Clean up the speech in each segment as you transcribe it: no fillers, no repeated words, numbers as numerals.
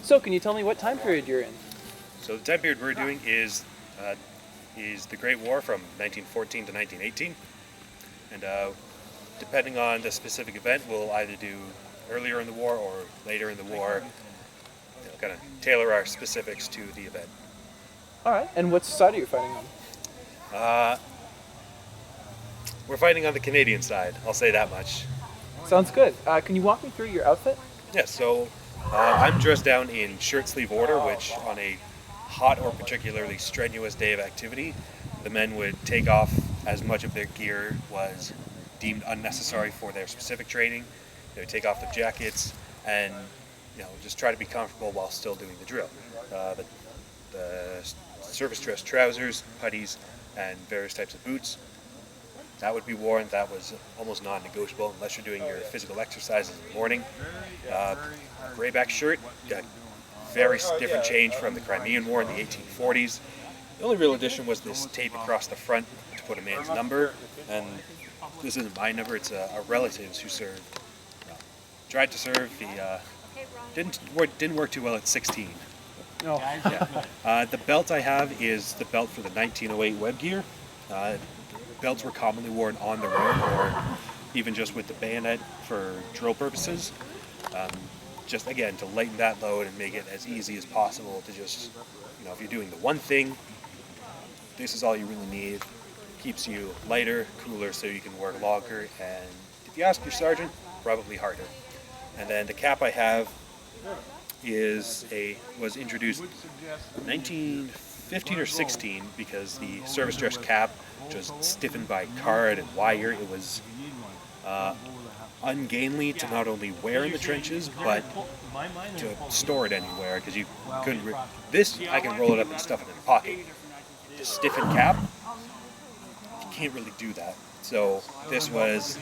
So, can you tell me what time period you're in? So the time period we're doing is the Great War from 1914 to 1918, and depending on the specific event, we'll either do earlier in the war or later in the war. Kind of tailor our specifics to the event. All right. And what side are you fighting on? We're fighting on the Canadian side. I'll say that much. Sounds good. Can you walk me through your outfit? Yeah. So I'm dressed down in shirt sleeve order, which on a hot or particularly strenuous day of activity, the men would take off as much of their gear was deemed unnecessary for their specific training. They would take off their jackets and just try to be comfortable while still doing the drill. The surface dress trousers, puttees, and various types of boots, that would be worn. That was almost non-negotiable unless you're doing your physical exercises in the morning. Grayback shirt, very different change from the Crimean War in the 1840s. The only real addition was this tape across the front to put a man's number, and this isn't my number, it's a relative's who served. Tried to serve, he didn't work too well at 16. No. Yeah. The belt I have is the belt for the 1908 web gear. Belts were commonly worn on the road or even just with the bayonet for drill purposes. Just again, to lighten that load and make it as easy as possible to just, if you're doing the one thing, this is all you really need. Keeps you lighter, cooler, so you can work longer, and if you ask your sergeant, probably harder. And then the cap I have was introduced 1915 or 16 because the service dress cap was stiffened by card and wire. It was ungainly to not only wear in the trenches, but to store it anywhere, because you couldn't. This, I can roll it up and stuff it in a pocket. The stiffened cap, you can't really do that. So it was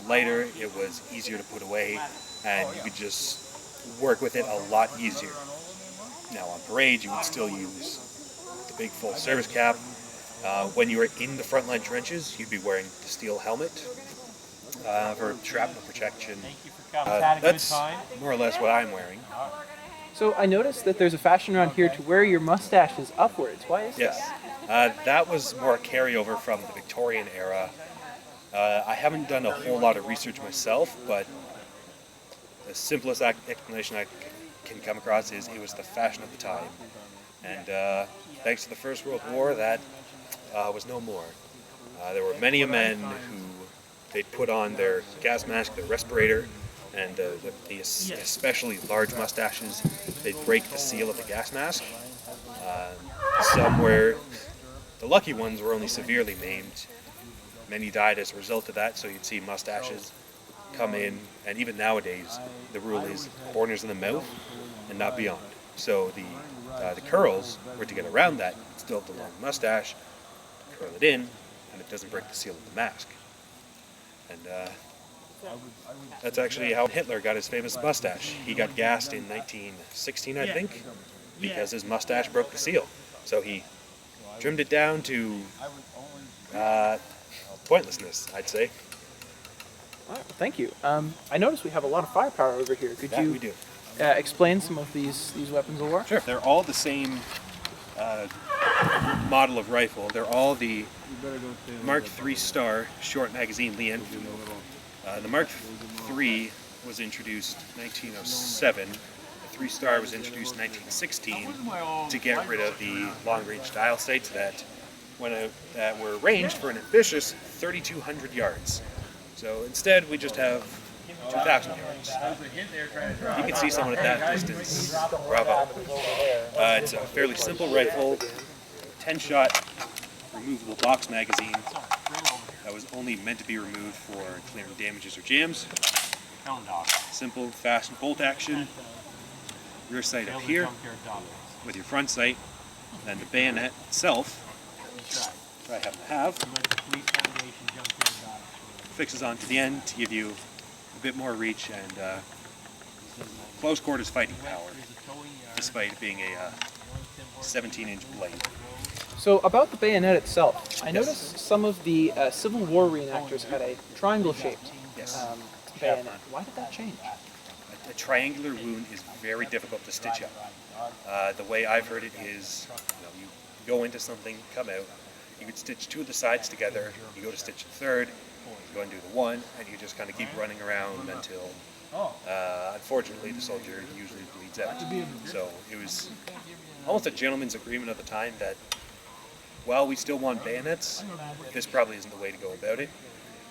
lighter, it was easier to put away, and you could just work with it a lot easier. Now on parade, you would still use the big full service cap. When you were in the frontline trenches, you'd be wearing the steel helmet for shrapnel protection. That's more or less what I'm wearing. So I noticed that there's a fashion around here to wear your mustaches upwards. Why is Yes. That was more a carryover from the Victorian era. I haven't done a whole lot of research myself, but the simplest explanation I can come across is it was the fashion of the time. And thanks to the First World War, that was no more. There were many men who they'd put on their gas mask, their respirator, and the especially large mustaches, they'd break the seal of the gas mask. Some were, the lucky ones were only severely maimed. Many died as a result of that, so you'd see mustaches come in, and even nowadays, the rule is corners in the mouth and not beyond. So the curls were to get around that, still have the long mustache, curl it in, and it doesn't break the seal of the mask. And that's actually how Hitler got his famous mustache. He got gassed in 1916, I think, because his mustache broke the seal. So he trimmed it down to pointlessness, I'd say. All right, thank you. I noticed we have a lot of firepower over here. Could you we do. Explain some of these weapons of war? Sure. They're all the same model of rifle. They're all the Mark III Star short magazine Lee Enfield. The Mark III was introduced 1907. The 3 Star was introduced 1916 to get rid of the long-range dial sights that were ranged for an ambitious 3,200 yards. So instead, we just have 2,000 yards. You can see someone at that distance. Bravo. It's a fairly simple rifle, 10-shot removable box magazine that was only meant to be removed for clearing damages or jams. Simple, fast bolt action. Rear sight up here with your front sight, and the bayonet itself, which I happen to have, fixes onto the end to give you a bit more reach and close quarters fighting power, despite it being a 17-inch blade. So about the bayonet itself, I noticed some of the Civil War reenactors had a triangle-shaped bayonet. Why did that change? a triangular wound is very difficult to stitch up. The way I've heard it is, you go into something, come out, you could stitch two of the sides together, you go to stitch the third, you go and do the one, and you just kind of keep running around until, unfortunately, the soldier usually bleeds out. So it was almost a gentleman's agreement at the time that, while we still want bayonets, this probably isn't the way to go about it.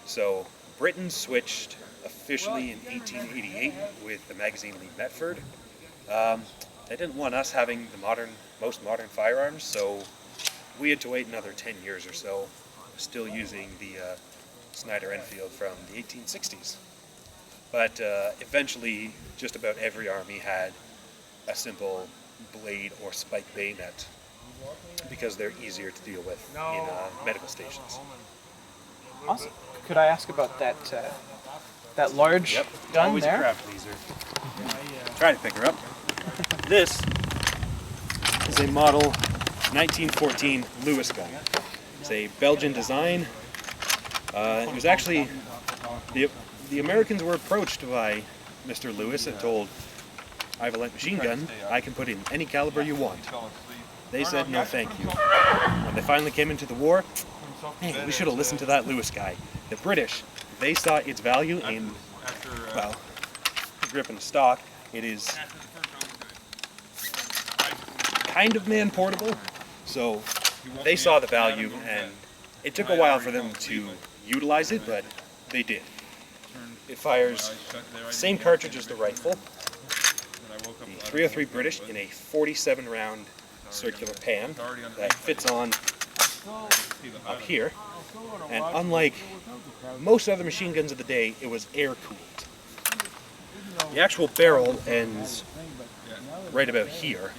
So Britain switched officially in 1888 with the magazine Lee Metford. They didn't want us having the most modern firearms, so we had to wait another 10 years or so, still using the Snyder Enfield from the 1860s. But eventually, just about every army had a simple blade or spike bayonet because they're easier to deal with in medical stations. Awesome. Could I ask about that that large gun Always there? a crowd pleaser. Try to pick her up. This is a model 1914 Lewis gun. It's a Belgian design. It was actually the Americans were approached by Mr. Lewis and told, "I have a light machine gun. I can put in any caliber you want." They said no, thank you. When they finally came into the war, we should have listened to that Lewis guy. The British, they saw its value in, well, grip and stock. It is kind of man-portable, so they saw the value, and it took a while for them to utilize it, but they did. It fires the same cartridge as the rifle, the 303 British, in a 47-round circular pan that fits on up here, and unlike most other machine guns of the day, it was air-cooled. The actual barrel ends right about here,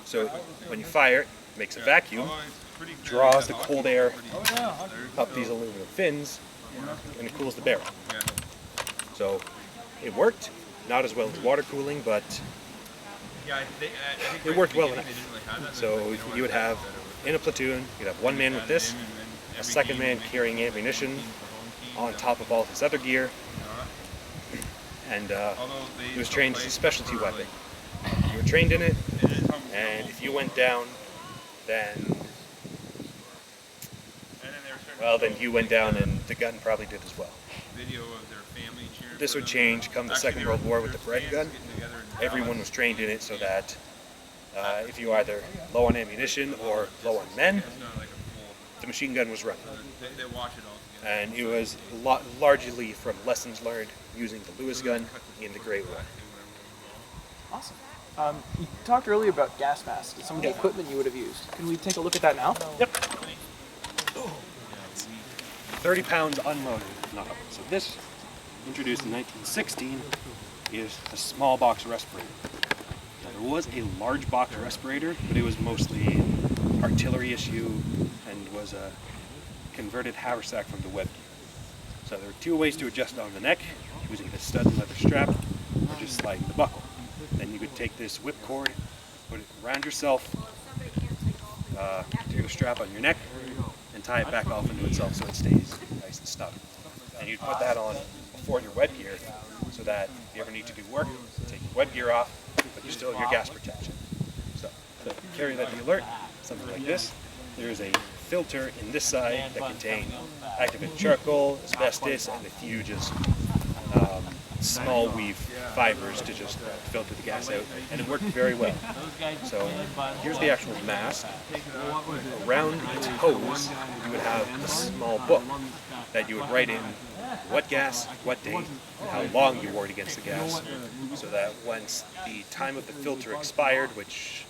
so when you fire, it makes a vacuum, draws the cold air up these aluminum fins, and it cools the barrel. So it worked, not as well as water cooling, but it worked well enough. So you would have, in a platoon, you'd have one man with this, a second man carrying ammunition on top of all his other gear, and he was trained as a specialty weapon. You were trained in it, and if you went down, then you went down, and the gun probably did as well. This would change come the Second World War with the Bren gun. Everyone was trained in it so that if you were either low on ammunition or low on men, the machine gun was running. And it was largely from lessons learned using the Lewis gun in the Great War. Awesome. You talked earlier about gas masks and some of the equipment you would have used. Can we take a look at that now? Yep. 30 pounds unloaded. So this, introduced in 1916, is a small box respirator. Now, there was a large box respirator, but it was mostly artillery issue and was a converted haversack from the Webb gear. So there were two ways to adjust it on the neck, using the stud and leather strap, or just sliding the buckle. Then you could take this whipcord, put it around yourself, take a strap on your neck, and tie it back off into itself so it stays nice and snug. And you'd put that on before your web gear, so that if you ever need to do work, take your web gear off, but you still have your gas protection. So carry that the alert, something like this. There's a filter in this side that contains activated charcoal, asbestos, and a few just small weave fibers to just filter the gas out, and it worked very well. So here's the actual mask. Around its hose, you would have a small book that you would write in what gas, what date, and how long you warred against the gas, so that once the time of the filter expired, which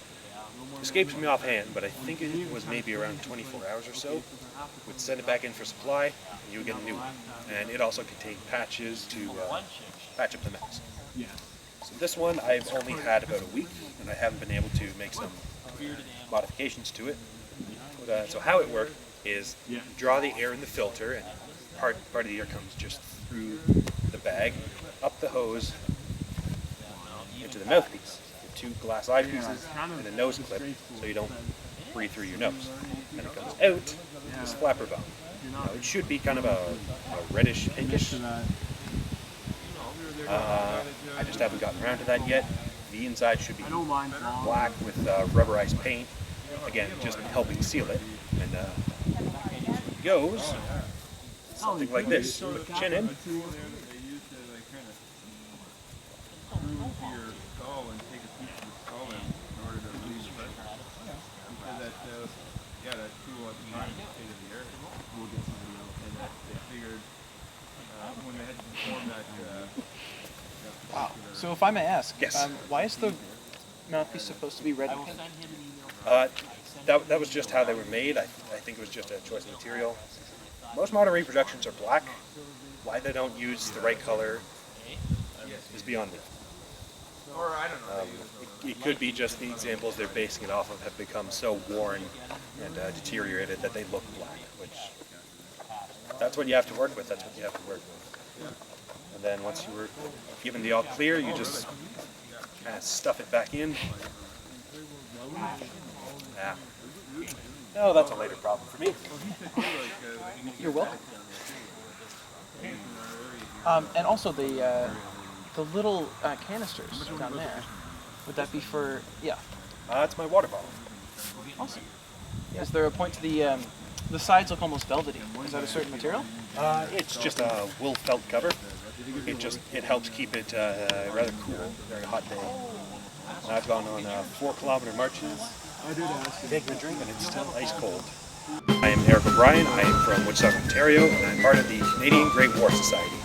escapes me offhand, but I think it was maybe around 24 hours or so, would send it back in for supply, and you would get a new one. And it also contained patches to patch up the mask. So this one I've only had about a week, and I haven't been able to make some modifications to it. So how it worked is you draw the air in the filter, and part of the air comes just through the bag, up the hose, into the mouthpiece. Two glass eyepieces and a nose clip, so you don't breathe through your nose. And it comes out with this flapper valve. Now it should be kind of a reddish pinkish. I just haven't gotten around to that yet. The inside should be black with rubberized paint. Again, just helping seal it. And it goes something like this. Put the chin in. Wow. So if I may ask, Yes. why is the mouthpiece supposed to be red and pink? That was just how they were made. I think it was just a choice of material. Most modern reproductions are black. Why they don't use the right color is beyond me. It could be just the examples they're basing it off of have become so worn and deteriorated that they look black, which that's what you have to work with. That's what you have to work with. And then once you were given the all clear, you just kind of stuff it back in. Yeah. No, that's a later problem for me. You're welcome. And also the little canisters down there. Would that be for? Yeah. It's my water bottle. Awesome. Is there a point to the sides look almost velvety? Is that a certain material? It's just a wool felt cover. It helps keep it rather cool, very hot day. And I've gone on 4-kilometer marches, taking a drink, and it's still ice cold. I am Eric O'Brien. I am from Woodstock, Ontario, and I'm part of the Canadian Great War Society.